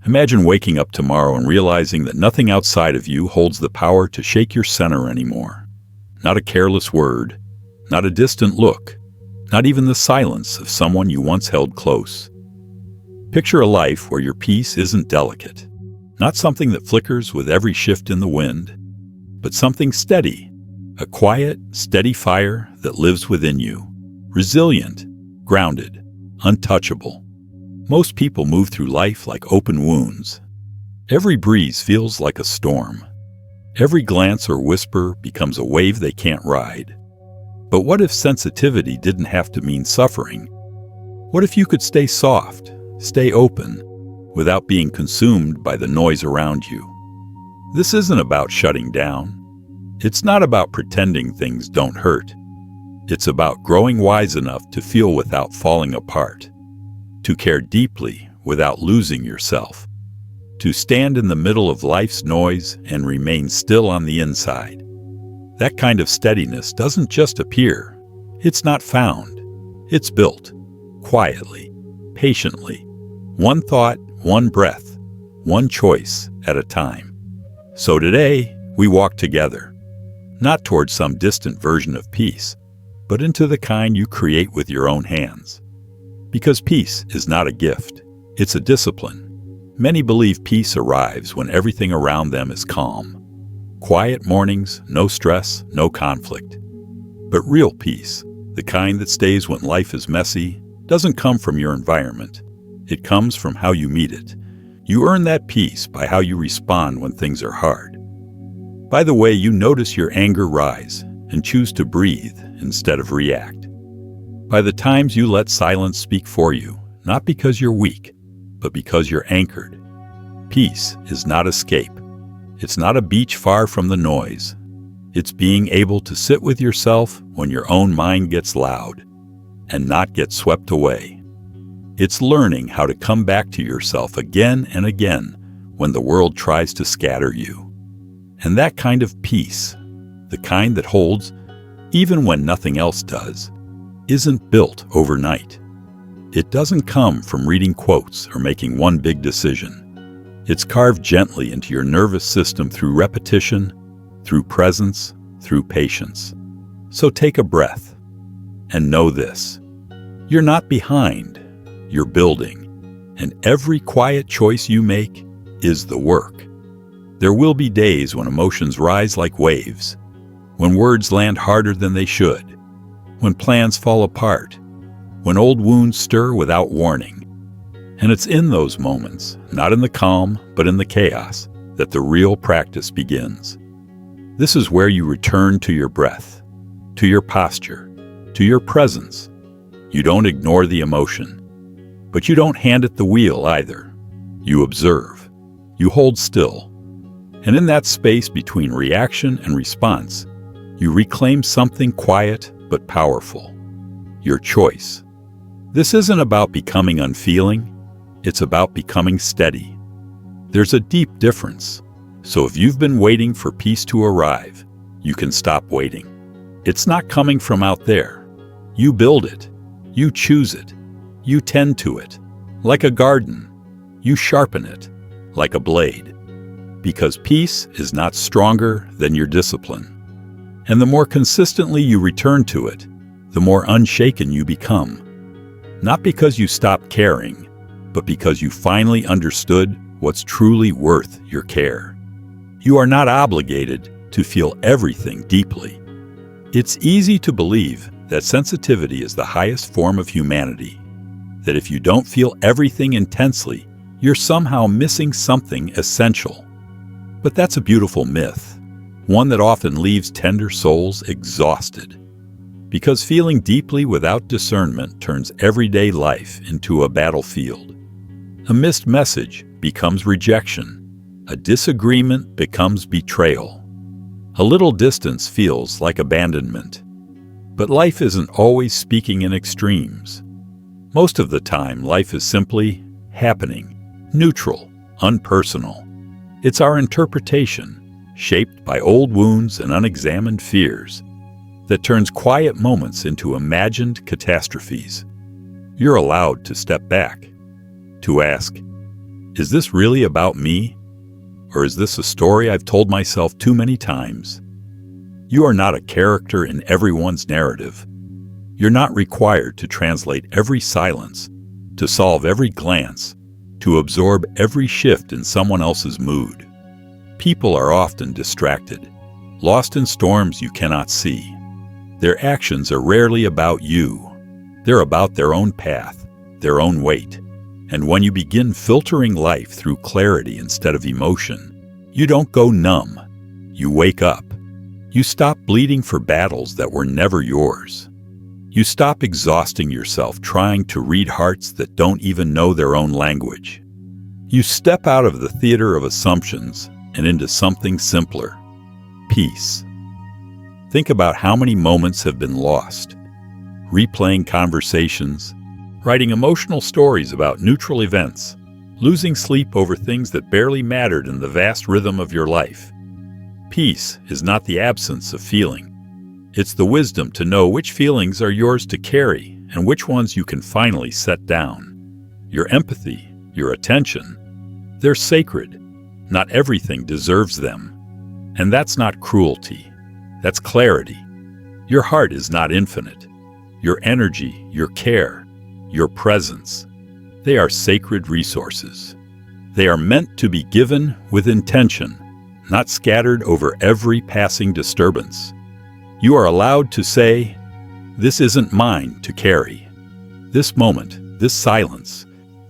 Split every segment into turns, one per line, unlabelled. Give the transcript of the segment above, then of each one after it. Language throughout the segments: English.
Imagine waking up tomorrow and realizing that nothing outside of you holds the power to shake your center anymore. Not a careless word, not a distant look, not even the silence of someone you once held close. Picture a life where your peace isn't delicate, not something that flickers with every shift in the wind, but something steady, a quiet, steady fire that lives within you, resilient, grounded, untouchable. Most people move through life like open wounds. Every breeze feels like a storm. Every glance or whisper becomes a wave they can't ride. But what if sensitivity didn't have to mean suffering? What if you could stay soft, stay open, without being consumed by the noise around you? This isn't about shutting down. It's not about pretending things don't hurt. It's about growing wise enough to feel without falling apart, to care deeply without losing yourself, to stand in the middle of life's noise and remain still on the inside. That kind of steadiness doesn't just appear. It's not found. It's built, quietly, patiently, one thought, one breath, one choice at a time. So today, we walk together, not towards some distant version of peace, but into the kind you create with your own hands. Because peace is not a gift, it's a discipline. Many believe peace arrives when everything around them is calm. Quiet mornings, no stress, no conflict. But real peace, the kind that stays when life is messy, doesn't come from your environment. It comes from how you meet it. You earn that peace by how you respond when things are hard. By the way you notice your anger rise and choose to breathe instead of react. By the times you let silence speak for you, not because you're weak, but because you're anchored. Peace is not escape. It's not a beach far from the noise. It's being able to sit with yourself when your own mind gets loud and not get swept away. It's learning how to come back to yourself again and again when the world tries to scatter you. And that kind of peace, the kind that holds even when nothing else does, isn't built overnight. It doesn't come from reading quotes or making one big decision. It's carved gently into your nervous system through repetition, through presence, through patience. So take a breath and know this. You're not behind, you're building. And every quiet choice you make is the work. There will be days when emotions rise like waves, when words land harder than they should, when plans fall apart, when old wounds stir without warning. And it's in those moments, not in the calm, but in the chaos, that the real practice begins. This is where you return to your breath, to your posture, to your presence. You don't ignore the emotion, but you don't hand it the wheel either. You observe, you hold still. And in that space between reaction and response, you reclaim something quiet but powerful, your choice. This isn't about becoming unfeeling, it's about becoming steady. There's a deep difference. So if you've been waiting for peace to arrive, you can stop waiting. It's not coming from out there. You build it, you choose it, you tend to it. Like a garden, you sharpen it, like a blade. Because peace is not stronger than your discipline. And the more consistently you return to it, the more unshaken you become. Not because you stopped caring, but because you finally understood what's truly worth your care. You are not obligated to feel everything deeply. It's easy to believe that sensitivity is the highest form of humanity, that if you don't feel everything intensely, you're somehow missing something essential. But that's a beautiful myth. One that often leaves tender souls exhausted. Because feeling deeply without discernment turns everyday life into a battlefield. A missed message becomes rejection. A disagreement becomes betrayal. A little distance feels like abandonment. But life isn't always speaking in extremes. Most of the time, life is simply happening, neutral, unpersonal. It's our interpretation, shaped by old wounds and unexamined fears, that turns quiet moments into imagined catastrophes. You're allowed to step back, to ask, Is this really about me? Or is this a story I've told myself too many times? You are not a character in everyone's narrative. You're not required to translate every silence, to solve every glance, to absorb every shift in someone else's mood. People are often distracted, lost in storms you cannot see. Their actions are rarely about you. They're about their own path, their own weight. And when you begin filtering life through clarity instead of emotion, you don't go numb. You wake up. You stop bleeding for battles that were never yours. You stop exhausting yourself trying to read hearts that don't even know their own language. You step out of the theater of assumptions and into something simpler: peace. Think about how many moments have been lost. Replaying conversations, writing emotional stories about neutral events, losing sleep over things that barely mattered in the vast rhythm of your life. Peace is not the absence of feeling. It's the wisdom to know which feelings are yours to carry and which ones you can finally set down. Your empathy, your attention, they're sacred. Not everything deserves them. And that's not cruelty. That's clarity. Your heart is not infinite. Your energy, your care, your presence, they are sacred resources. They are meant to be given with intention, not scattered over every passing disturbance. You are allowed to say, "This isn't mine to carry. This moment, this silence,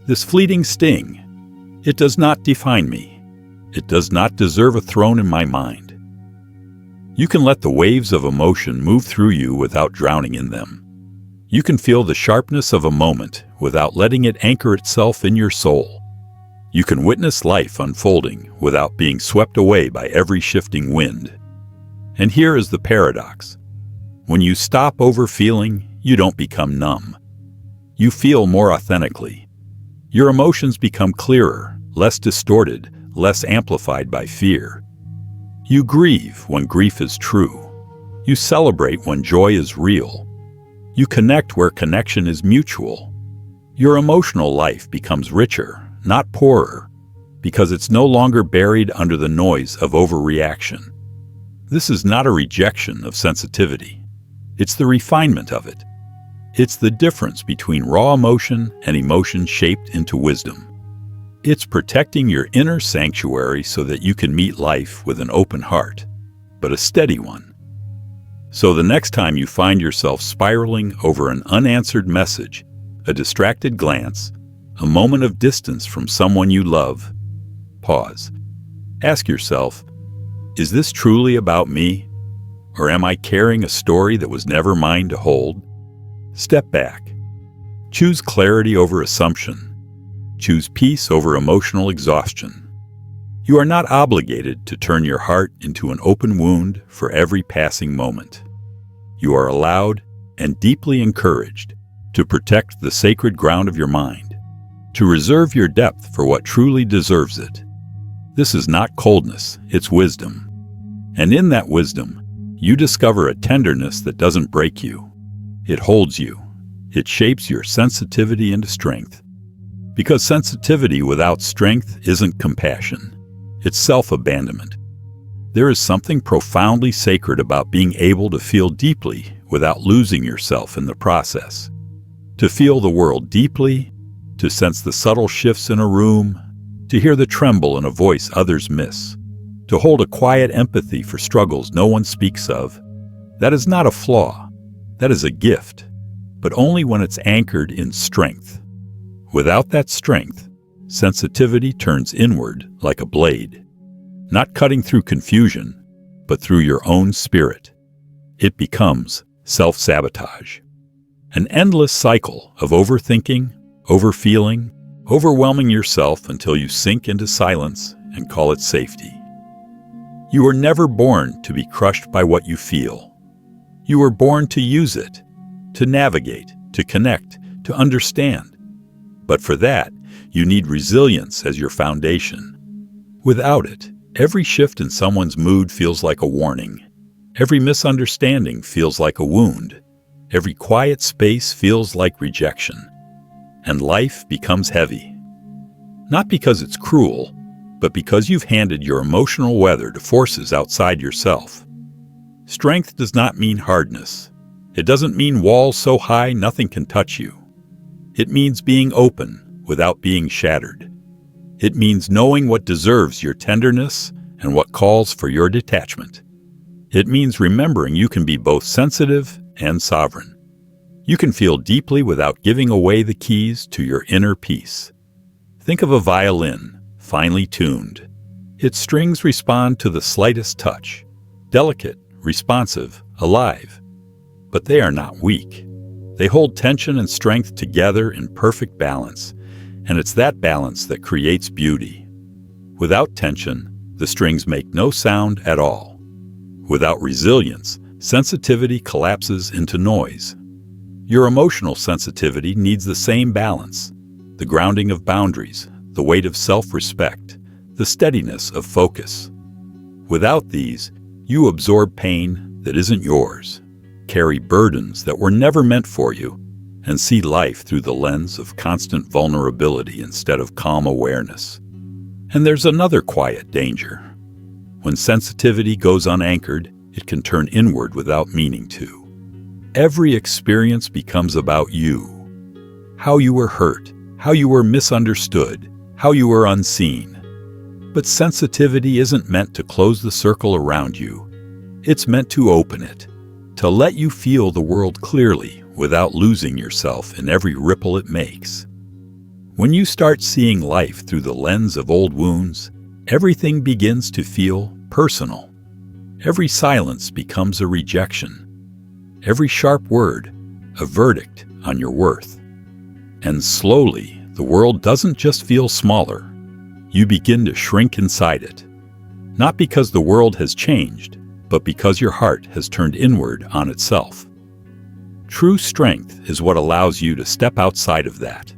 this fleeting sting, it does not define me. It does not deserve a throne in my mind." You can let the waves of emotion move through you without drowning in them. You can feel the sharpness of a moment without letting it anchor itself in your soul. You can witness life unfolding without being swept away by every shifting wind. And here is the paradox. When you stop overfeeling, you don't become numb. You feel more authentically. Your emotions become clearer, less distorted, less amplified by fear. You grieve when grief is true. You celebrate when joy is real. You connect where connection is mutual. Your emotional life becomes richer, not poorer, because it's no longer buried under the noise of overreaction. This is not a rejection of sensitivity. It's the refinement of it. It's the difference between raw emotion and emotion shaped into wisdom. It's protecting your inner sanctuary so that you can meet life with an open heart, but a steady one. So the next time you find yourself spiraling over an unanswered message, a distracted glance, a moment of distance from someone you love, pause. Ask yourself, is this truly about me? Or am I carrying a story that was never mine to hold? Step back. Choose clarity over assumption. Choose peace over emotional exhaustion. You are not obligated to turn your heart into an open wound for every passing moment. You are allowed and deeply encouraged to protect the sacred ground of your mind, to reserve your depth for what truly deserves it. This is not coldness, it's wisdom. And in that wisdom, you discover a tenderness that doesn't break you. It holds you. It shapes your sensitivity into strength. Because sensitivity without strength isn't compassion. It's self-abandonment. There is something profoundly sacred about being able to feel deeply without losing yourself in the process. To feel the world deeply, to sense the subtle shifts in a room, to hear the tremble in a voice others miss, to hold a quiet empathy for struggles no one speaks of. That is not a flaw. That is a gift, but only when it's anchored in strength. Without that strength, sensitivity turns inward like a blade, not cutting through confusion, but through your own spirit. It becomes self-sabotage. An endless cycle of overthinking, overfeeling, overwhelming yourself until you sink into silence and call it safety. You were never born to be crushed by what you feel. You were born to use it, to navigate, to connect, to understand. But for that, you need resilience as your foundation. Without it, every shift in someone's mood feels like a warning. Every misunderstanding feels like a wound. Every quiet space feels like rejection. And life becomes heavy. Not because it's cruel, but because you've handed your emotional weather to forces outside yourself. Strength does not mean hardness. It doesn't mean walls so high nothing can touch you. It means being open without being shattered. It means knowing what deserves your tenderness and what calls for your detachment. It means remembering you can be both sensitive and sovereign. You can feel deeply without giving away the keys to your inner peace. Think of a violin, finely tuned. Its strings respond to the slightest touch, delicate, responsive, alive. But they are not weak. They hold tension and strength together in perfect balance, and it's that balance that creates beauty. Without tension, the strings make no sound at all. Without resilience, sensitivity collapses into noise. Your emotional sensitivity needs the same balance, the grounding of boundaries, the weight of self-respect, the steadiness of focus. Without these, you absorb pain that isn't yours, carry burdens that were never meant for you, and see life through the lens of constant vulnerability instead of calm awareness. And there's another quiet danger. When sensitivity goes unanchored, it can turn inward without meaning to. Every experience becomes about you. How you were hurt, how you were misunderstood, how you were unseen. But sensitivity isn't meant to close the circle around you. It's meant to open it, to let you feel the world clearly without losing yourself in every ripple it makes. When you start seeing life through the lens of old wounds, everything begins to feel personal. Every silence becomes a rejection. Every sharp word, a verdict on your worth. And slowly, the world doesn't just feel smaller. You begin to shrink inside it. Not because the world has changed, but because your heart has turned inward on itself. True strength is what allows you to step outside of that,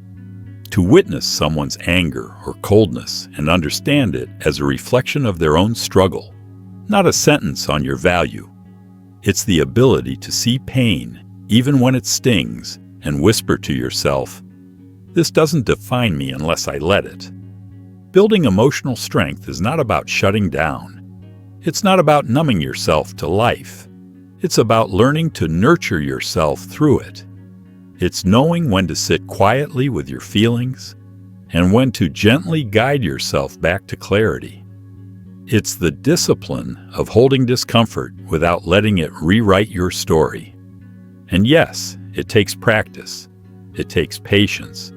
to witness someone's anger or coldness and understand it as a reflection of their own struggle, not a sentence on your value. It's the ability to see pain, even when it stings, and whisper to yourself, "This doesn't define me unless I let it." Building emotional strength is not about shutting down. It's not about numbing yourself to life. It's about learning to nurture yourself through it. It's knowing when to sit quietly with your feelings and when to gently guide yourself back to clarity. It's the discipline of holding discomfort without letting it rewrite your story. And yes, it takes practice. It takes patience.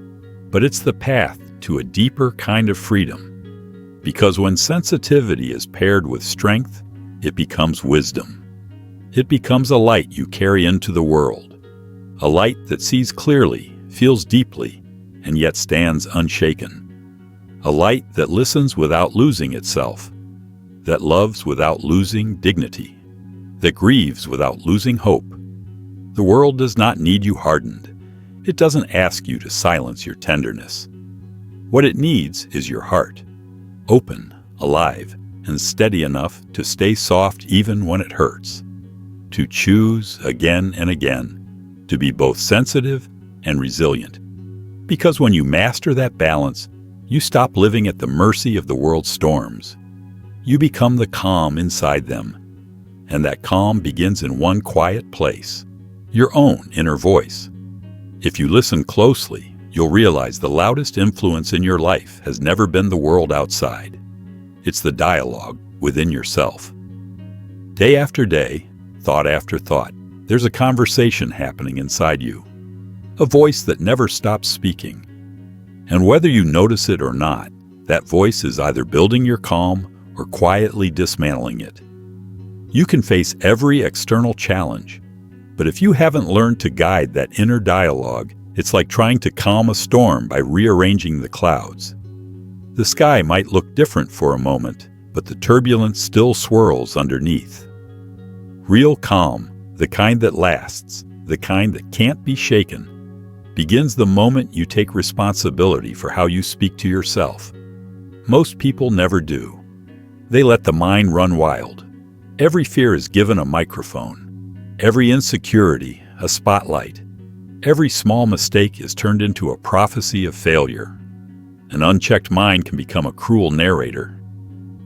But it's the path to a deeper kind of freedom. Because when sensitivity is paired with strength, it becomes wisdom. It becomes a light you carry into the world. A light that sees clearly, feels deeply, and yet stands unshaken. A light that listens without losing itself. That loves without losing dignity. That grieves without losing hope. The world does not need you hardened. It doesn't ask you to silence your tenderness. What it needs is your heart, open, alive, and steady enough to stay soft even when it hurts. To choose again and again to be both sensitive and resilient. Because when you master that balance, you stop living at the mercy of the world's storms. You become the calm inside them. And that calm begins in one quiet place, your own inner voice. If you listen closely, you'll realize the loudest influence in your life has never been the world outside. It's the dialogue within yourself. Day after day, thought after thought, there's a conversation happening inside you. A voice that never stops speaking. And whether you notice it or not, that voice is either building your calm or quietly dismantling it. You can face every external challenge, but if you haven't learned to guide that inner dialogue, it's like trying to calm a storm by rearranging the clouds. The sky might look different for a moment, but the turbulence still swirls underneath. Real calm, the kind that lasts, the kind that can't be shaken, begins the moment you take responsibility for how you speak to yourself. Most people never do. They let the mind run wild. Every fear is given a microphone. Every insecurity, a spotlight. Every small mistake is turned into a prophecy of failure. An unchecked mind can become a cruel narrator.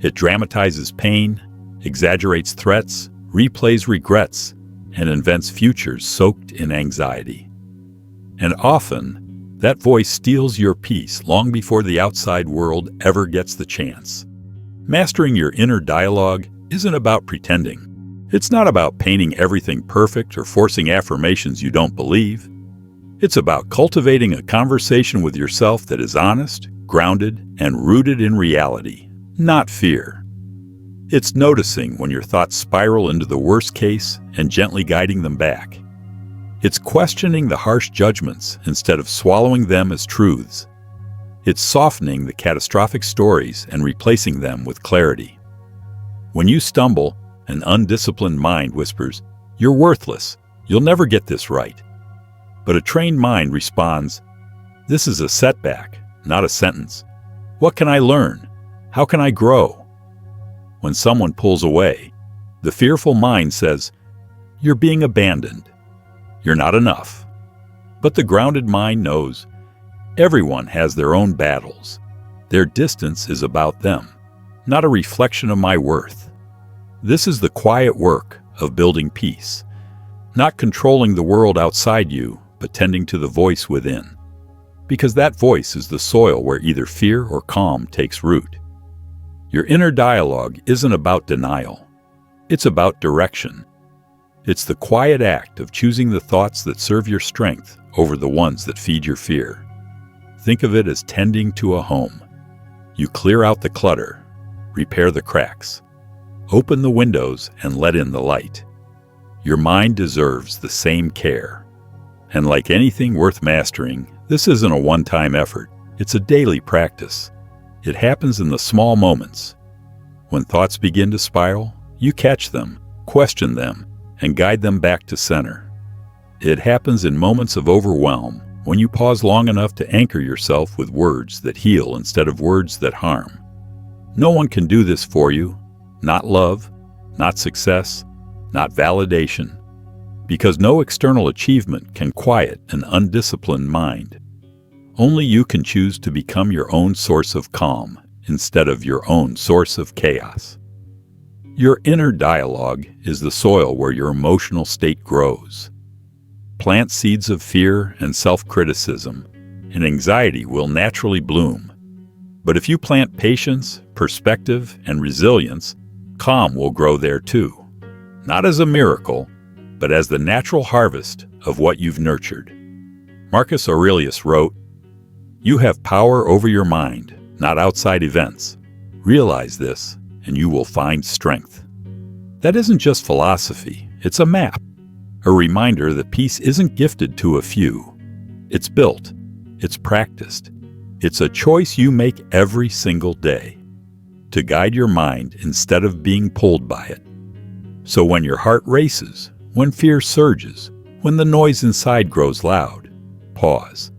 It dramatizes pain, exaggerates threats, replays regrets, and invents futures soaked in anxiety. And often, that voice steals your peace long before the outside world ever gets the chance. Mastering your inner dialogue isn't about pretending. It's not about painting everything perfect or forcing affirmations you don't believe. It's about cultivating a conversation with yourself that is honest, grounded, and rooted in reality, not fear. It's noticing when your thoughts spiral into the worst case and gently guiding them back. It's questioning the harsh judgments instead of swallowing them as truths. It's softening the catastrophic stories and replacing them with clarity. When you stumble, an undisciplined mind whispers, "You're worthless. You'll never get this right." But a trained mind responds, "This is a setback, not a sentence. What can I learn? How can I grow?" When someone pulls away, the fearful mind says, "You're being abandoned. You're not enough." But the grounded mind knows everyone has their own battles. Their distance is about them, not a reflection of my worth. This is the quiet work of building peace, not controlling the world outside you, but tending to the voice within. Because that voice is the soil where either fear or calm takes root. Your inner dialogue isn't about denial. It's about direction. It's the quiet act of choosing the thoughts that serve your strength over the ones that feed your fear. Think of it as tending to a home. You clear out the clutter, repair the cracks, open the windows and let in the light. Your mind deserves the same care. And like anything worth mastering, this isn't a one-time effort. It's a daily practice. It happens in the small moments. When thoughts begin to spiral, you catch them, question them, and guide them back to center. It happens in moments of overwhelm, when you pause long enough to anchor yourself with words that heal instead of words that harm. No one can do this for you. Not love, not success, not validation. Because no external achievement can quiet an undisciplined mind. Only you can choose to become your own source of calm instead of your own source of chaos. Your inner dialogue is the soil where your emotional state grows. Plant seeds of fear and self-criticism, and anxiety will naturally bloom. But if you plant patience, perspective, and resilience, calm will grow there too. Not as a miracle, but as the natural harvest of what you've nurtured. Marcus Aurelius wrote, "You have power over your mind, not outside events. Realize this, and you will find strength." That isn't just philosophy, it's a map. A reminder that peace isn't gifted to a few. It's built. It's practiced. It's a choice you make every single day. To guide your mind instead of being pulled by it. So when your heart races, when fear surges, when the noise inside grows loud, pause.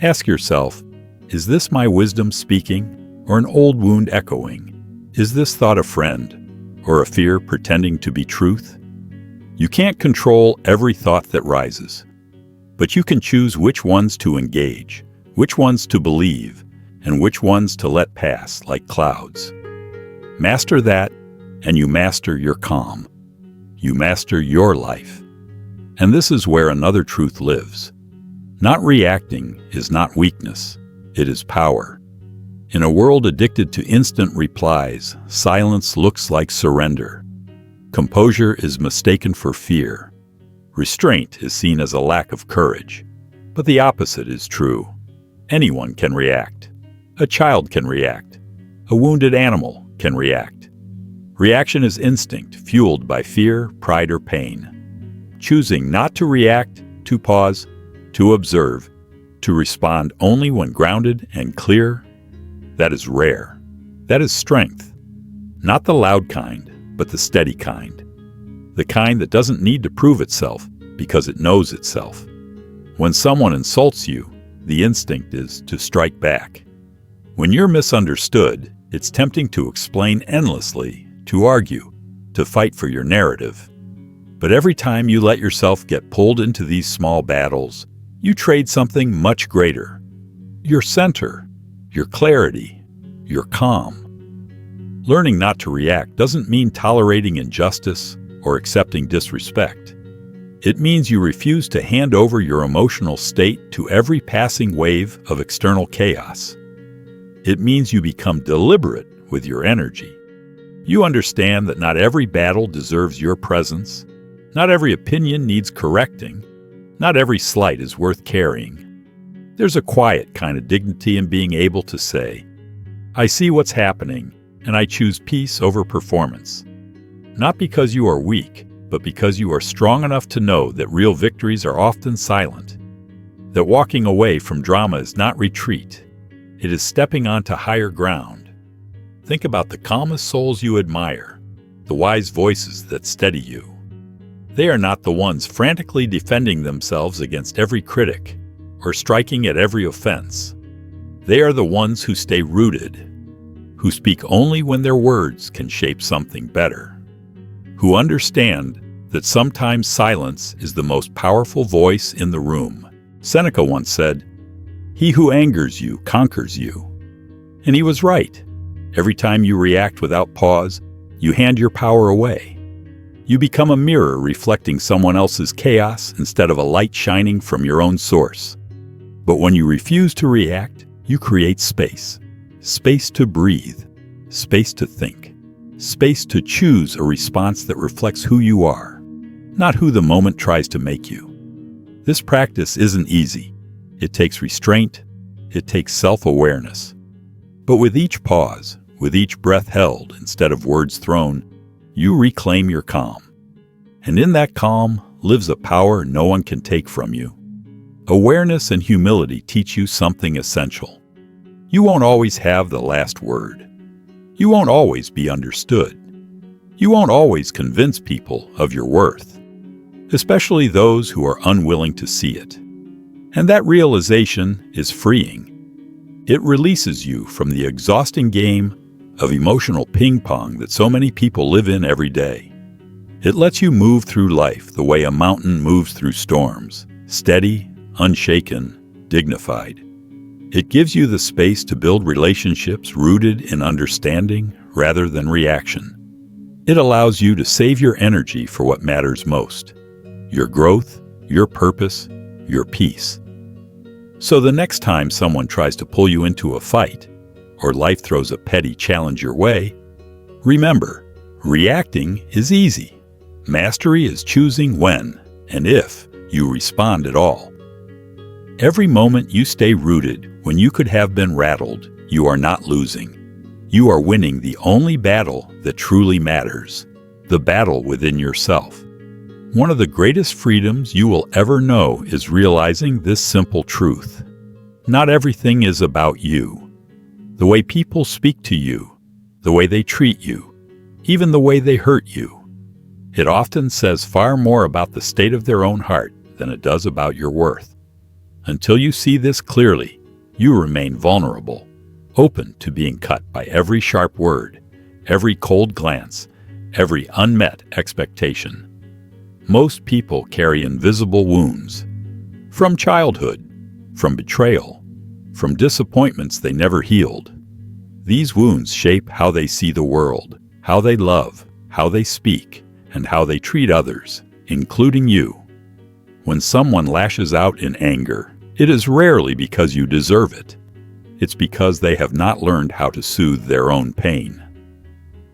Ask yourself, is this my wisdom speaking, or an old wound echoing? Is this thought a friend, or a fear pretending to be truth? You can't control every thought that rises, but you can choose which ones to engage, which ones to believe, and which ones to let pass like clouds. Master that, and you master your calm. You master your life. And this is where another truth lives. Not reacting is not weakness, it is power. In a world addicted to instant replies, silence looks like surrender. Composure is mistaken for fear. Restraint is seen as a lack of courage. But the opposite is true. Anyone can react. A child can react. A wounded animal can react. Reaction is instinct, fueled by fear, pride, or pain. Choosing not to react, to pause, to observe, to respond only when grounded and clear, that is rare. That is strength. Not the loud kind, but the steady kind. The kind that doesn't need to prove itself because it knows itself. When someone insults you, the instinct is to strike back. When you're misunderstood, it's tempting to explain endlessly, to argue, to fight for your narrative. But every time you let yourself get pulled into these small battles, you trade something much greater. Your center, your clarity, your calm. Learning not to react doesn't mean tolerating injustice or accepting disrespect. It means you refuse to hand over your emotional state to every passing wave of external chaos. It means you become deliberate with your energy. You understand that not every battle deserves your presence, not every opinion needs correcting, not every slight is worth carrying. There's a quiet kind of dignity in being able to say, I see what's happening, and I choose peace over performance. Not because you are weak, but because you are strong enough to know that real victories are often silent, that walking away from drama is not retreat, it is stepping onto higher ground. Think about the calmest souls you admire, the wise voices that steady you. They are not the ones frantically defending themselves against every critic or striking at every offense. They are the ones who stay rooted, who speak only when their words can shape something better, who understand that sometimes silence is the most powerful voice in the room. Seneca once said, "He who angers you conquers you." And he was right. Every time you react without pause, you hand your power away. You become a mirror reflecting someone else's chaos instead of a light shining from your own source. But when you refuse to react, you create space. Space to breathe, space to think, space to choose a response that reflects who you are, not who the moment tries to make you. This practice isn't easy. It takes restraint, it takes self-awareness. But with each pause, with each breath held instead of words thrown, you reclaim your calm. And in that calm lives a power no one can take from you. Awareness and humility teach you something essential. You won't always have the last word. You won't always be understood. You won't always convince people of your worth, especially those who are unwilling to see it. And that realization is freeing. It releases you from the exhausting game of emotional ping-pong that so many people live in every day. It lets you move through life the way a mountain moves through storms, steady, unshaken, dignified. It gives you the space to build relationships rooted in understanding rather than reaction. It allows you to save your energy for what matters most: your growth, your purpose, your peace. So the next time someone tries to pull you into a fight, or life throws a petty challenge your way, remember, reacting is easy. Mastery is choosing when and if you respond at all. Every moment you stay rooted when you could have been rattled, you are not losing. You are winning the only battle that truly matters, the battle within yourself. One of the greatest freedoms you will ever know is realizing this simple truth. Not everything is about you. The way people speak to you, the way they treat you, even the way they hurt you. It often says far more about the state of their own heart than it does about your worth. Until you see this clearly, you remain vulnerable, open to being cut by every sharp word, every cold glance, every unmet expectation. Most people carry invisible wounds, from childhood, from betrayal, from disappointments they never healed. These wounds shape how they see the world, how they love, how they speak, and how they treat others, including you. When someone lashes out in anger, it is rarely because you deserve it. It's because they have not learned how to soothe their own pain.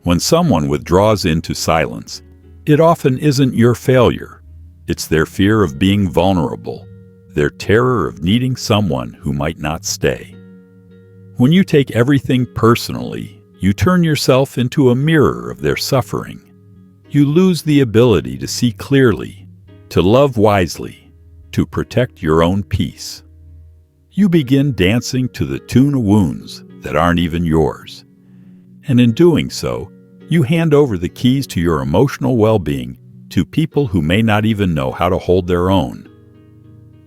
When someone withdraws into silence, it often isn't your failure. It's their fear of being vulnerable, their terror of needing someone who might not stay. When you take everything personally, you turn yourself into a mirror of their suffering. You lose the ability to see clearly, to love wisely, to protect your own peace. You begin dancing to the tune of wounds that aren't even yours. And in doing so, you hand over the keys to your emotional well-being to people who may not even know how to hold their own.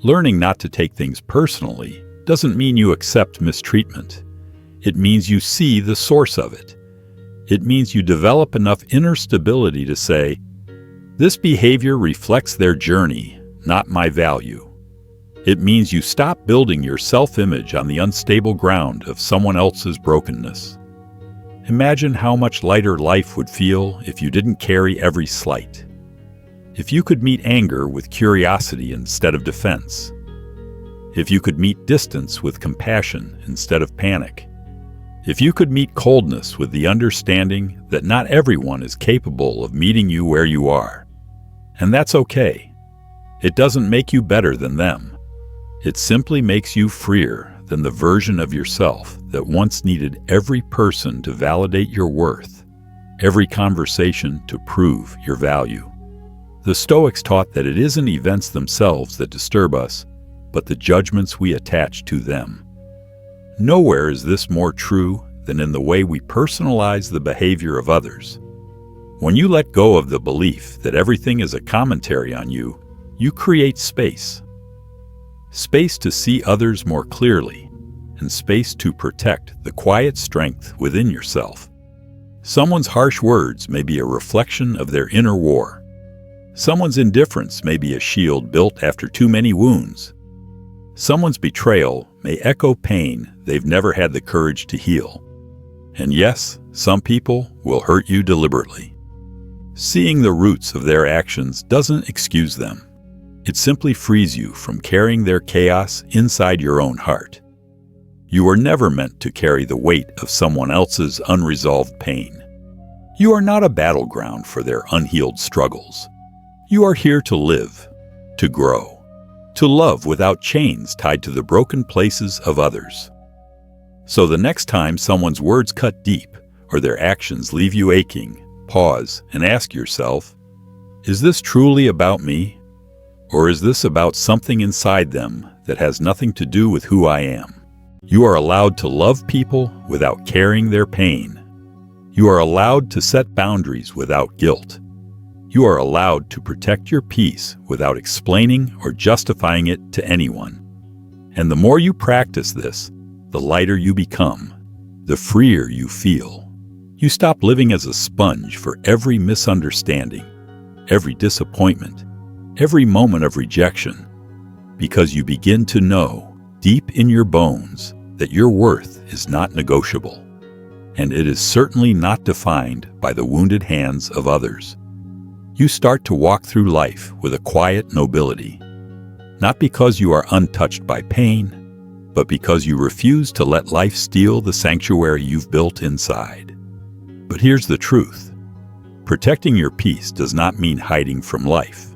Learning not to take things personally doesn't mean you accept mistreatment. It means you see the source of it. It means you develop enough inner stability to say, "This behavior reflects their journey, not my value." It means you stop building your self-image on the unstable ground of someone else's brokenness. Imagine how much lighter life would feel if you didn't carry every slight. If you could meet anger with curiosity instead of defense. If you could meet distance with compassion instead of panic. If you could meet coldness with the understanding that not everyone is capable of meeting you where you are. And that's okay. It doesn't make you better than them. It simply makes you freer than the version of yourself that once needed every person to validate your worth, every conversation to prove your value. The Stoics taught that it isn't events themselves that disturb us, but the judgments we attach to them. Nowhere is this more true than in the way we personalize the behavior of others. When you let go of the belief that everything is a commentary on you, you create space. Space to see others more clearly, and space to protect the quiet strength within yourself. Someone's harsh words may be a reflection of their inner war. Someone's indifference may be a shield built after too many wounds. Someone's betrayal may echo pain they've never had the courage to heal. And yes, some people will hurt you deliberately. Seeing the roots of their actions doesn't excuse them. It simply frees you from carrying their chaos inside your own heart. You are never meant to carry the weight of someone else's unresolved pain. You are not a battleground for their unhealed struggles. You are here to live, to grow, to love without chains tied to the broken places of others. So the next time someone's words cut deep or their actions leave you aching, pause and ask yourself, is this truly about me? Or is this about something inside them that has nothing to do with who I am? You are allowed to love people without carrying their pain. You are allowed to set boundaries without guilt. You are allowed to protect your peace without explaining or justifying it to anyone. And the more you practice this, the lighter you become, the freer you feel. You stop living as a sponge for every misunderstanding, every disappointment, every moment of rejection, because you begin to know, deep in your bones, that your worth is not negotiable, and it is certainly not defined by the wounded hands of others. You start to walk through life with a quiet nobility, not because you are untouched by pain, but because you refuse to let life steal the sanctuary you've built inside. But here's the truth. Protecting your peace does not mean hiding from life.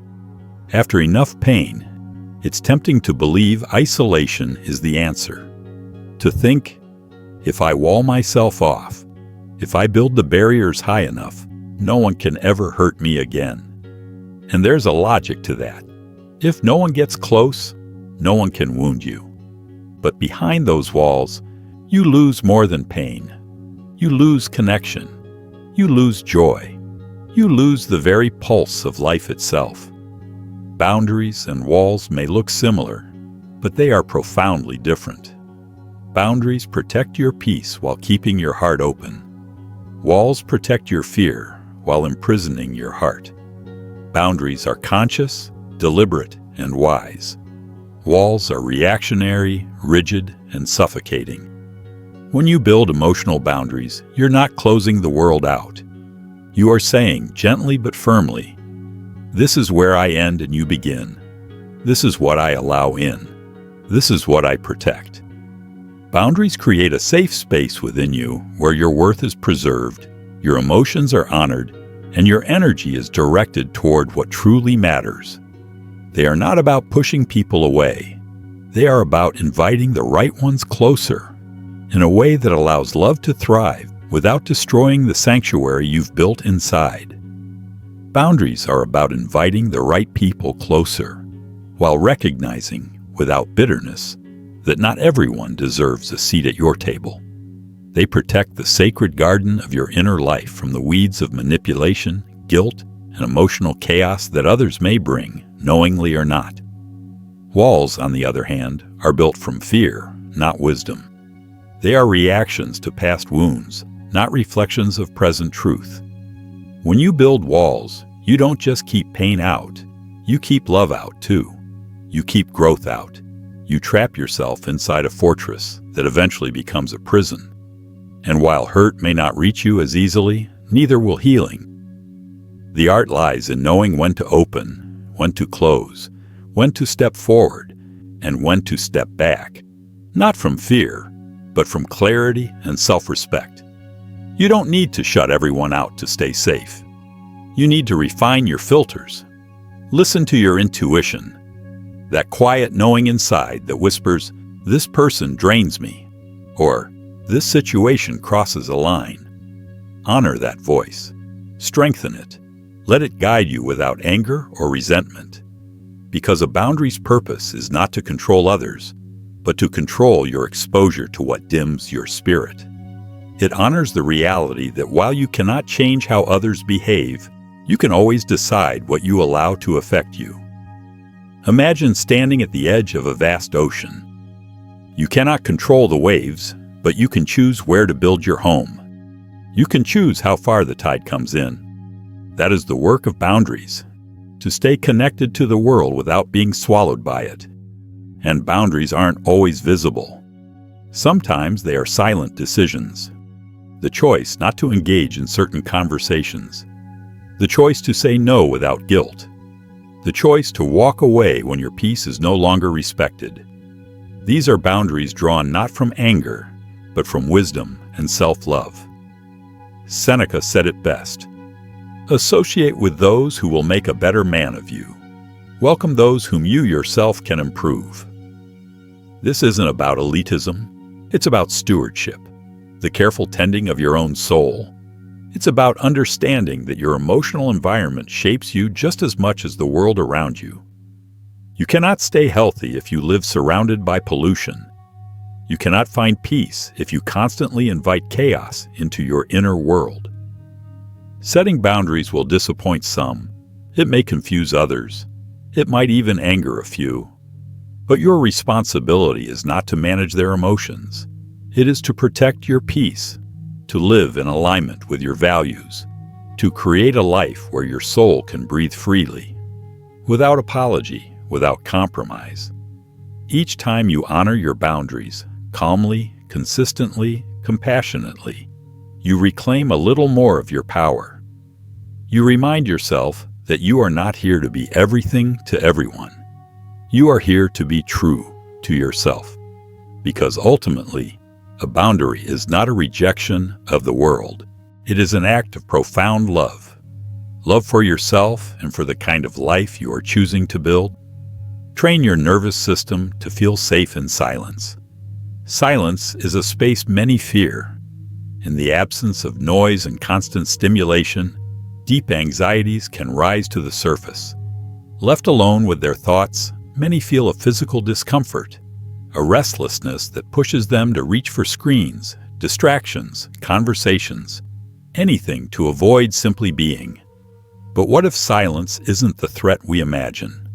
After enough pain, it's tempting to believe isolation is the answer. To think, if I wall myself off, if I build the barriers high enough, no one can ever hurt me again. And there's a logic to that. If no one gets close, no one can wound you. But behind those walls, you lose more than pain. You lose connection. You lose joy. You lose the very pulse of life itself. Boundaries and walls may look similar, but they are profoundly different. Boundaries protect your peace while keeping your heart open. Walls protect your fear while imprisoning your heart. Boundaries are conscious, deliberate, and wise. Walls are reactionary, rigid, and suffocating. When you build emotional boundaries, you're not closing the world out. You are saying, gently but firmly, this is where I end and you begin. This is what I allow in. This is what I protect. Boundaries create a safe space within you where your worth is preserved, your emotions are honored, and your energy is directed toward what truly matters. They are not about pushing people away. They are about inviting the right ones closer in a way that allows love to thrive without destroying the sanctuary you've built inside. Boundaries are about inviting the right people closer while recognizing, without bitterness, that not everyone deserves a seat at your table. They protect the sacred garden of your inner life from the weeds of manipulation, guilt, and emotional chaos that others may bring, knowingly or not. Walls, on the other hand, are built from fear, not wisdom. They are reactions to past wounds, not reflections of present truth. When you build walls, you don't just keep pain out, you keep love out too. You keep growth out. you trap yourself inside a fortress that eventually becomes a prison. And while hurt may not reach you as easily, neither will healing. The art lies in knowing when to open, when to close, when to step forward, and when to step back. Not from fear, but from clarity and self-respect. You don't need to shut everyone out to stay safe. You need to refine your filters. Listen to your intuition, that quiet knowing inside that whispers, "This person drains me," or "This situation crosses a line." Honor that voice. Strengthen it. Let it guide you without anger or resentment. Because a boundary's purpose is not to control others, but to control your exposure to what dims your spirit. It honors the reality that while you cannot change how others behave, you can always decide what you allow to affect you. Imagine standing at the edge of a vast ocean. You cannot control the waves, but you can choose where to build your home. You can choose how far the tide comes in. That is the work of boundaries, to stay connected to the world without being swallowed by it. And boundaries aren't always visible. Sometimes they are silent decisions. The choice not to engage in certain conversations. The choice to say no without guilt. The choice to walk away when your peace is no longer respected. These are boundaries drawn not from anger, but from wisdom and self-love. Seneca said it best. Associate with those who will make a better man of you. Welcome those whom you yourself can improve. This isn't about elitism. It's about stewardship, the careful tending of your own soul. It's about understanding that your emotional environment shapes you just as much as the world around you. You cannot stay healthy if you live surrounded by pollution. You cannot find peace if you constantly invite chaos into your inner world. Setting boundaries will disappoint some. It may confuse others. It might even anger a few. But your responsibility is not to manage their emotions. It is to protect your peace, to live in alignment with your values, to create a life where your soul can breathe freely, without apology, without compromise. Each time you honor your boundaries, calmly, consistently, compassionately, you reclaim a little more of your power. You remind yourself that you are not here to be everything to everyone. You are here to be true to yourself. Because ultimately, a boundary is not a rejection of the world. It is an act of profound love. Love for yourself and for the kind of life you are choosing to build. Train your nervous system to feel safe in silence. Silence is a space many fear. In the absence of noise and constant stimulation, deep anxieties can rise to the surface. Left alone with their thoughts, many feel a physical discomfort, a restlessness that pushes them to reach for screens, distractions, conversations, anything to avoid simply being. But what if silence isn't the threat we imagine?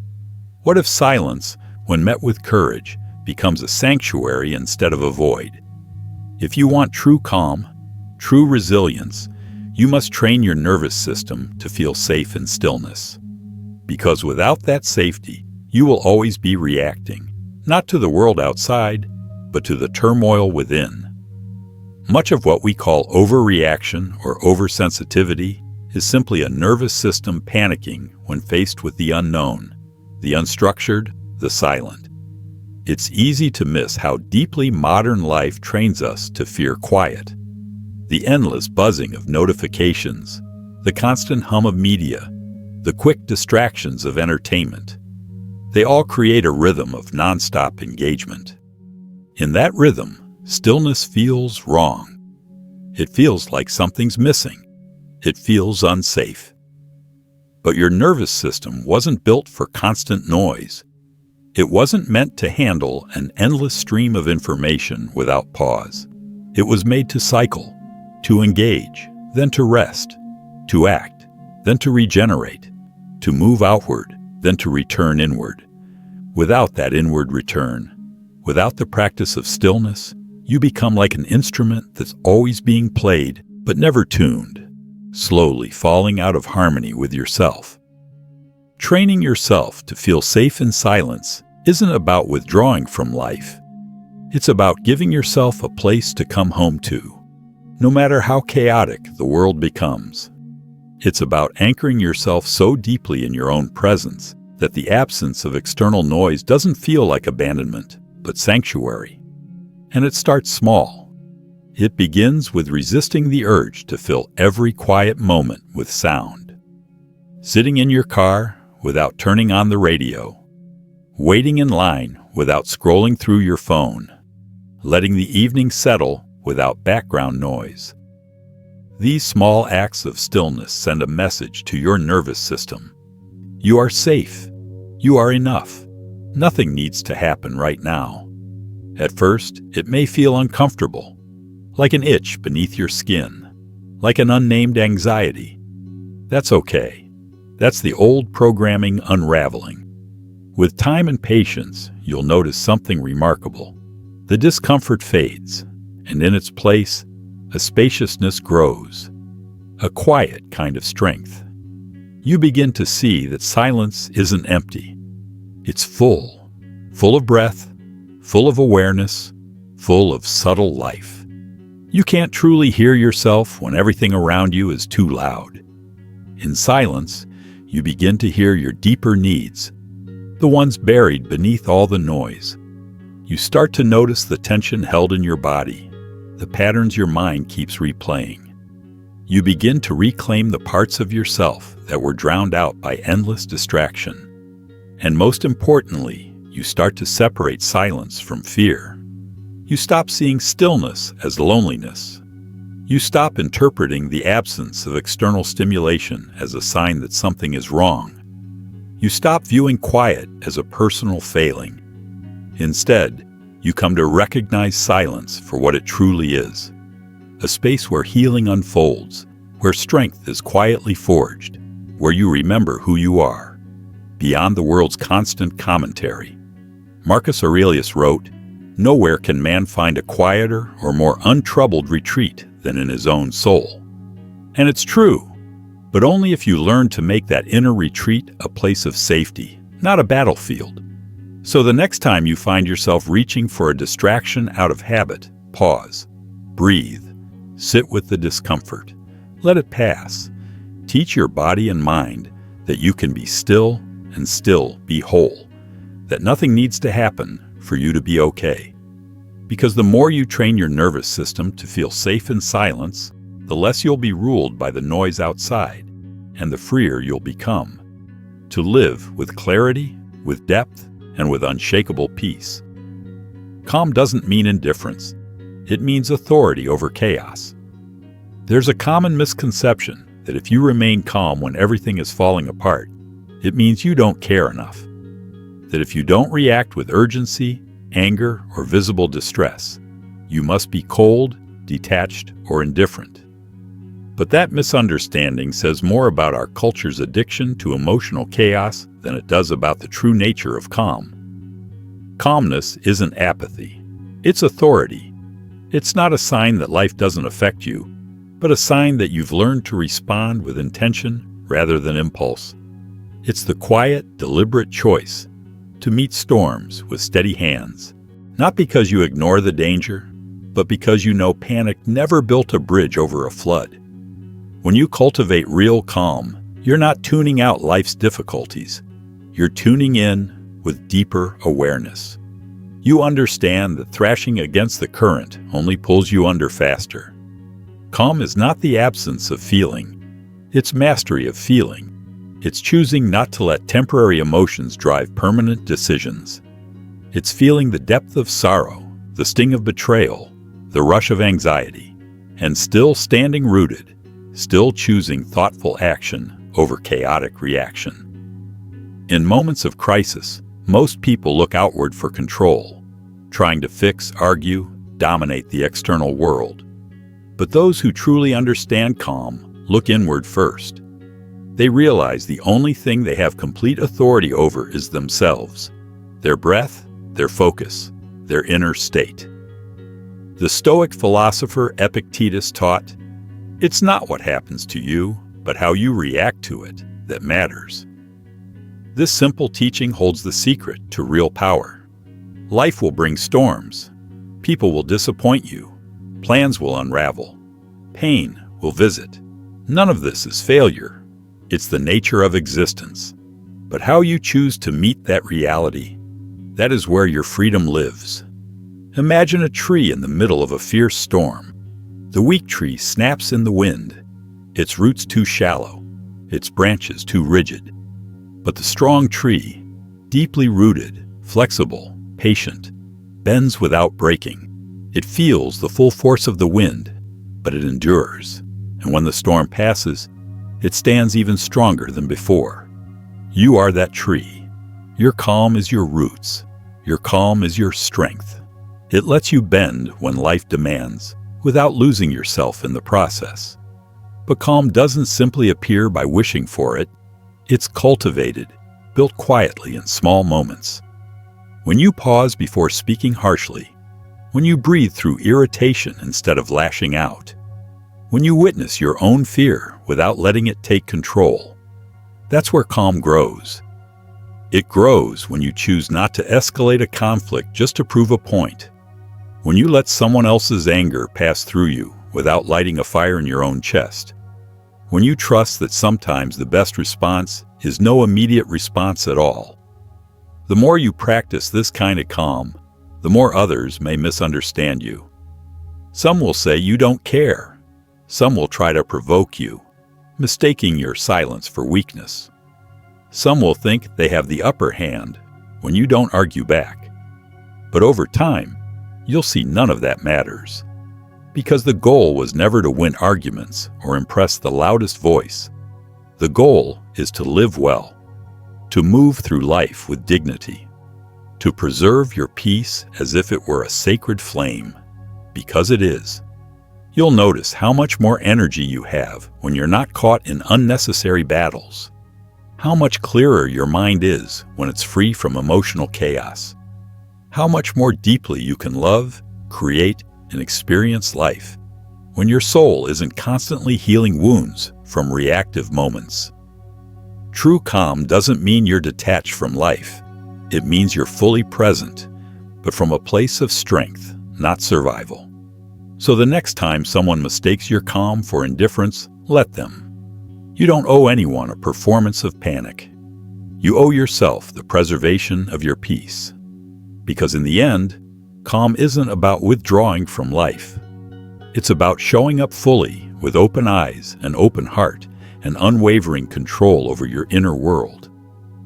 What if silence, when met with courage, becomes a sanctuary instead of a void? If you want true calm, true resilience, you must train your nervous system to feel safe in stillness. Because without that safety, you will always be reacting, not to the world outside, but to the turmoil within. Much of what we call overreaction or oversensitivity is simply a nervous system panicking when faced with the unknown, the unstructured, the silent. It's easy to miss how deeply modern life trains us to fear quiet. The endless buzzing of notifications, the constant hum of media, the quick distractions of entertainment. They all create a rhythm of nonstop engagement. In that rhythm, stillness feels wrong. It feels like something's missing. It feels unsafe. But your nervous system wasn't built for constant noise. It wasn't meant to handle an endless stream of information without pause. It was made to cycle, to engage, then to rest, to act, then to regenerate, to move outward, then to return inward. Without that inward return, without the practice of stillness, you become like an instrument that's always being played but never tuned, slowly falling out of harmony with yourself. Training yourself to feel safe in silence isn't about withdrawing from life. It's about giving yourself a place to come home to, no matter how chaotic the world becomes. It's about anchoring yourself so deeply in your own presence that the absence of external noise doesn't feel like abandonment, but sanctuary. And it starts small. It begins with resisting the urge to fill every quiet moment with sound. Sitting in your car without turning on the radio. Waiting in line without scrolling through your phone. Letting the evening settle without background noise. These small acts of stillness send a message to your nervous system. You are safe. You are enough. Nothing needs to happen right now. At first, it may feel uncomfortable, like an itch beneath your skin, like an unnamed anxiety. That's okay. That's the old programming unraveling. With time and patience, you'll notice something remarkable. The discomfort fades, and in its place, a spaciousness grows, a quiet kind of strength. You begin to see that silence isn't empty. It's full of breath, full of awareness, full of subtle life. You can't truly hear yourself when everything around you is too loud. In silence, you begin to hear your deeper needs, the ones buried beneath all the noise. You start to notice the tension held in your body, the patterns your mind keeps replaying. You begin to reclaim the parts of yourself that were drowned out by endless distraction. And most importantly, you start to separate silence from fear. You stop seeing stillness as loneliness. You stop interpreting the absence of external stimulation as a sign that something is wrong. You stop viewing quiet as a personal failing. Instead, you come to recognize silence for what it truly is. A space where healing unfolds, where strength is quietly forged, where you remember who you are, beyond the world's constant commentary. Marcus Aurelius wrote, "Nowhere can man find a quieter or more untroubled retreat than in his own soul." And it's true, but only if you learn to make that inner retreat a place of safety, not a battlefield. So the next time you find yourself reaching for a distraction out of habit, pause, breathe, sit with the discomfort, let it pass. Teach your body and mind that you can be still and still be whole, that nothing needs to happen for you to be okay. Because the more you train your nervous system to feel safe in silence, the less you'll be ruled by the noise outside, and the freer you'll become. To live with clarity, with depth, and with unshakable peace. Calm doesn't mean indifference. It means authority over chaos. There's a common misconception that if you remain calm when everything is falling apart, it means you don't care enough. That if you don't react with urgency, anger, or visible distress, you must be cold, detached, or indifferent. But that misunderstanding says more about our culture's addiction to emotional chaos than it does about the true nature of calm. Calmness isn't apathy. It's authority. It's not a sign that life doesn't affect you, but a sign that you've learned to respond with intention rather than impulse. It's the quiet, deliberate choice to meet storms with steady hands, not because you ignore the danger, but because you know panic never built a bridge over a flood. When you cultivate real calm, you're not tuning out life's difficulties. You're tuning in with deeper awareness. You understand that thrashing against the current only pulls you under faster. Calm is not the absence of feeling. It's mastery of feeling. It's choosing not to let temporary emotions drive permanent decisions. It's feeling the depth of sorrow, the sting of betrayal, the rush of anxiety, and still standing rooted, still choosing thoughtful action over chaotic reaction. In moments of crisis, most people look outward for control, trying to fix, argue, dominate the external world. But those who truly understand calm look inward first. They realize the only thing they have complete authority over is themselves, their breath, their focus, their inner state. The Stoic philosopher Epictetus taught, "It's not what happens to you, but how you react to it that matters." This simple teaching holds the secret to real power. Life will bring storms. People will disappoint you. Plans will unravel. Pain will visit. None of this is failure. It's the nature of existence. But how you choose to meet that reality, that is where your freedom lives. Imagine a tree in the middle of a fierce storm. The weak tree snaps in the wind, its roots too shallow, its branches too rigid. But the strong tree, deeply rooted, flexible, patient, bends without breaking. It feels the full force of the wind, but it endures. And when the storm passes, it stands even stronger than before. You are that tree. Your calm is your roots. Your calm is your strength. It lets you bend when life demands, without losing yourself in the process. But calm doesn't simply appear by wishing for it. It's cultivated, built quietly in small moments. When you pause before speaking harshly, when you breathe through irritation instead of lashing out, when you witness your own fear without letting it take control, that's where calm grows. It grows when you choose not to escalate a conflict just to prove a point. When you let someone else's anger pass through you without lighting a fire in your own chest. When you trust that sometimes the best response is no immediate response at all. The more you practice this kind of calm, the more others may misunderstand you. Some will say you don't care. Some will try to provoke you, mistaking your silence for weakness. Some will think they have the upper hand when you don't argue back. But over time, you'll see none of that matters. Because the goal was never to win arguments or impress the loudest voice. The goal is to live well, to move through life with dignity, to preserve your peace as if it were a sacred flame, because it is. You'll notice how much more energy you have when you're not caught in unnecessary battles, how much clearer your mind is when it's free from emotional chaos, how much more deeply you can love, create, and experience life when your soul isn't constantly healing wounds from reactive moments. True calm doesn't mean you're detached from life. It means you're fully present, but from a place of strength, not survival. So the next time someone mistakes your calm for indifference, let them. You don't owe anyone a performance of panic. You owe yourself the preservation of your peace. Because in the end, calm isn't about withdrawing from life. It's about showing up fully with open eyes, an open heart, and unwavering control over your inner world.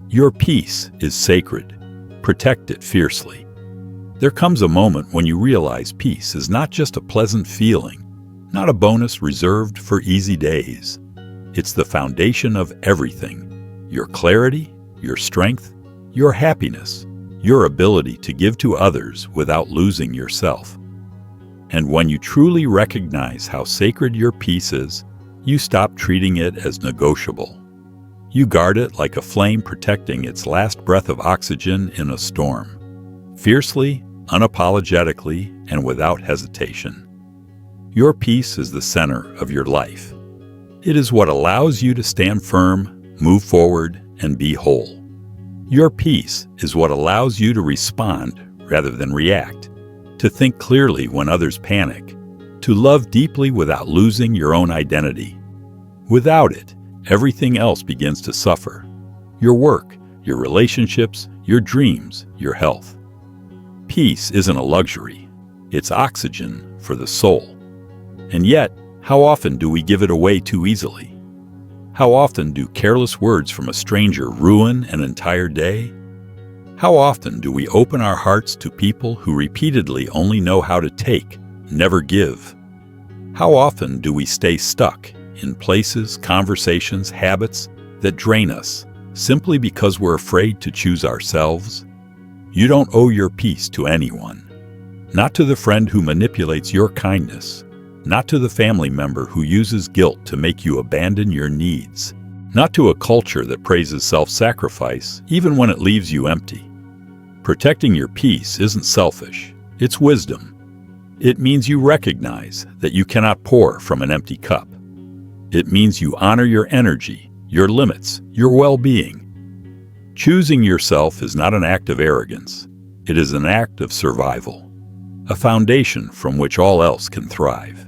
Your peace is sacred. Protect it fiercely. There comes a moment when you realize peace is not just a pleasant feeling, not a bonus reserved for easy days. It's the foundation of everything. Your clarity, your strength, your happiness, your ability to give to others without losing yourself. And when you truly recognize how sacred your peace is, you stop treating it as negotiable. You guard it like a flame protecting its last breath of oxygen in a storm. Fiercely, unapologetically, and without hesitation. Your peace is the center of your life. It is what allows you to stand firm, move forward, and be whole. Your peace is what allows you to respond rather than react, to think clearly when others panic, to love deeply without losing your own identity. Without it, everything else begins to suffer. Your work, your relationships, your dreams, your health. Peace isn't a luxury. It's oxygen for the soul. And yet, how often do we give it away too easily? How often do careless words from a stranger ruin an entire day? How often do we open our hearts to people who repeatedly only know how to take, never give? How often do we stay stuck in places, conversations, habits that drain us simply because we're afraid to choose ourselves? You don't owe your peace to anyone. Not to the friend who manipulates your kindness. Not to the family member who uses guilt to make you abandon your needs. Not to a culture that praises self-sacrifice even when it leaves you empty. Protecting your peace isn't selfish. It's wisdom. It means you recognize that you cannot pour from an empty cup. It means you honor your energy, your limits, your well-being. Choosing yourself is not an act of arrogance. It is an act of survival, a foundation from which all else can thrive.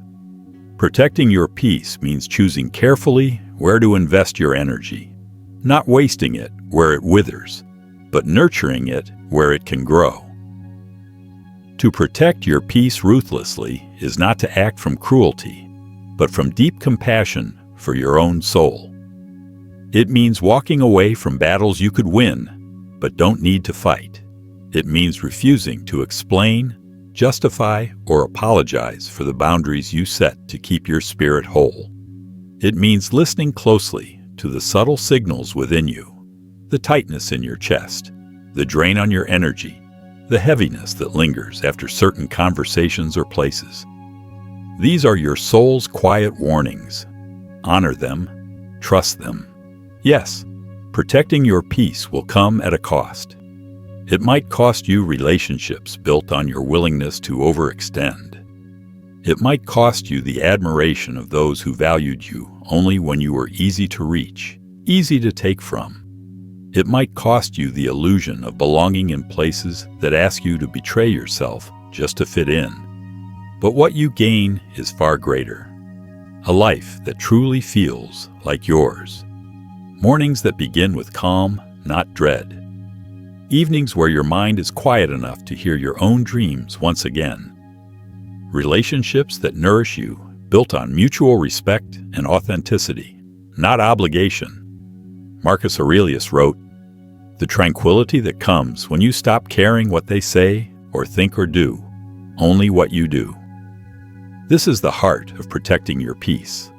Protecting your peace means choosing carefully where to invest your energy, not wasting it where it withers, but nurturing it where it can grow. To protect your peace ruthlessly is not to act from cruelty, but from deep compassion for your own soul. It means walking away from battles you could win, but don't need to fight. It means refusing to explain, justify, or apologize for the boundaries you set to keep your spirit whole. It means listening closely to the subtle signals within you, the tightness in your chest, the drain on your energy, the heaviness that lingers after certain conversations or places. These are your soul's quiet warnings. Honor them, trust them. Yes, protecting your peace will come at a cost. It might cost you relationships built on your willingness to overextend. It might cost you the admiration of those who valued you only when you were easy to reach, easy to take from. It might cost you the illusion of belonging in places that ask you to betray yourself just to fit in. But what you gain is far greater. A life that truly feels like yours. Mornings that begin with calm, not dread. Evenings where your mind is quiet enough to hear your own dreams once again. Relationships that nourish you, built on mutual respect and authenticity, not obligation. Marcus Aurelius wrote, "The tranquility that comes when you stop caring what they say or think or do, only what you do." This is the heart of protecting your peace.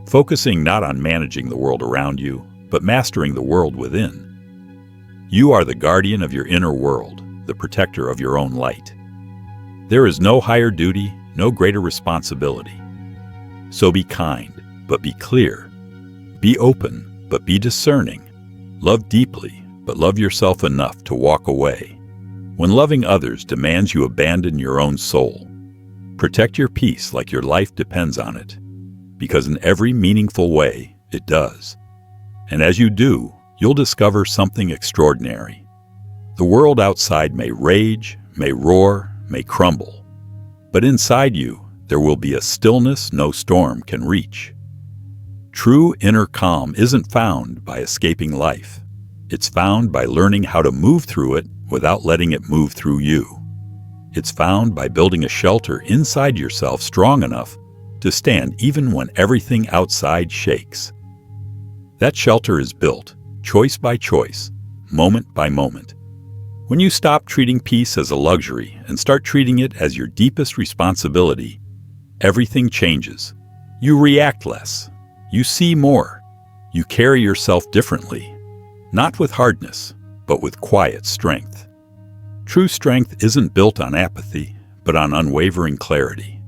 Focusing not on managing the world around you, but mastering the world within. You are the guardian of your inner world, the protector of your own light. There is no higher duty, no greater responsibility. So be kind, but be clear. Be open, but be discerning. Love deeply, but love yourself enough to walk away. When loving others demands you abandon your own soul, protect your peace like your life depends on it, because in every meaningful way, it does. And as you do, you'll discover something extraordinary. The world outside may rage, may roar, may crumble, but inside you, there will be a stillness no storm can reach. True inner calm isn't found by escaping life. It's found by learning how to move through it without letting it move through you. It's found by building a shelter inside yourself strong enough to stand even when everything outside shakes. That shelter is built, choice by choice, moment by moment. When you stop treating peace as a luxury and start treating it as your deepest responsibility, everything changes. You react less. You see more. You carry yourself differently, not with hardness, but with quiet strength. True strength isn't built on apathy, but on unwavering clarity.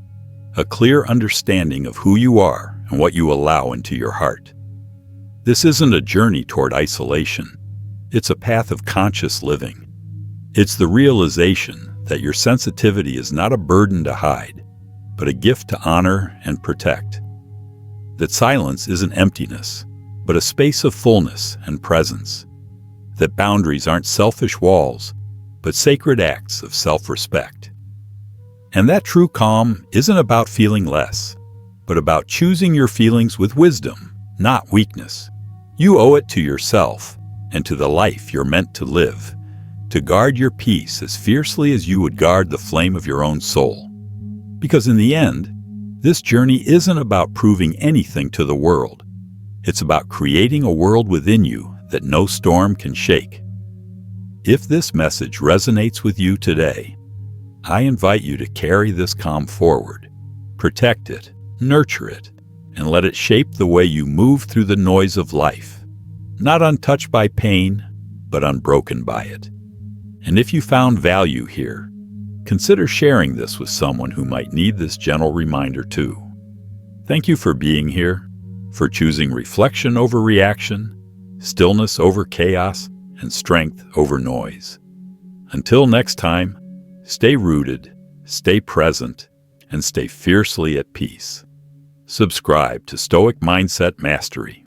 A clear understanding of who you are and what you allow into your heart. This isn't a journey toward isolation. It's a path of conscious living. It's the realization that your sensitivity is not a burden to hide, but a gift to honor and protect. That silence isn't emptiness, but a space of fullness and presence. That boundaries aren't selfish walls, but sacred acts of self-respect. And that true calm isn't about feeling less, but about choosing your feelings with wisdom, not weakness. You owe it to yourself and to the life you're meant to live, to guard your peace as fiercely as you would guard the flame of your own soul. Because in the end, this journey isn't about proving anything to the world. It's about creating a world within you that no storm can shake. If this message resonates with you today, I invite you to carry this calm forward, protect it, nurture it, and let it shape the way you move through the noise of life, not untouched by pain, but unbroken by it. And if you found value here, consider sharing this with someone who might need this gentle reminder too. Thank you for being here, for choosing reflection over reaction, stillness over chaos, and strength over noise. Until next time, stay rooted, stay present, and stay fiercely at peace. Subscribe to Stoic Mindset Mastery.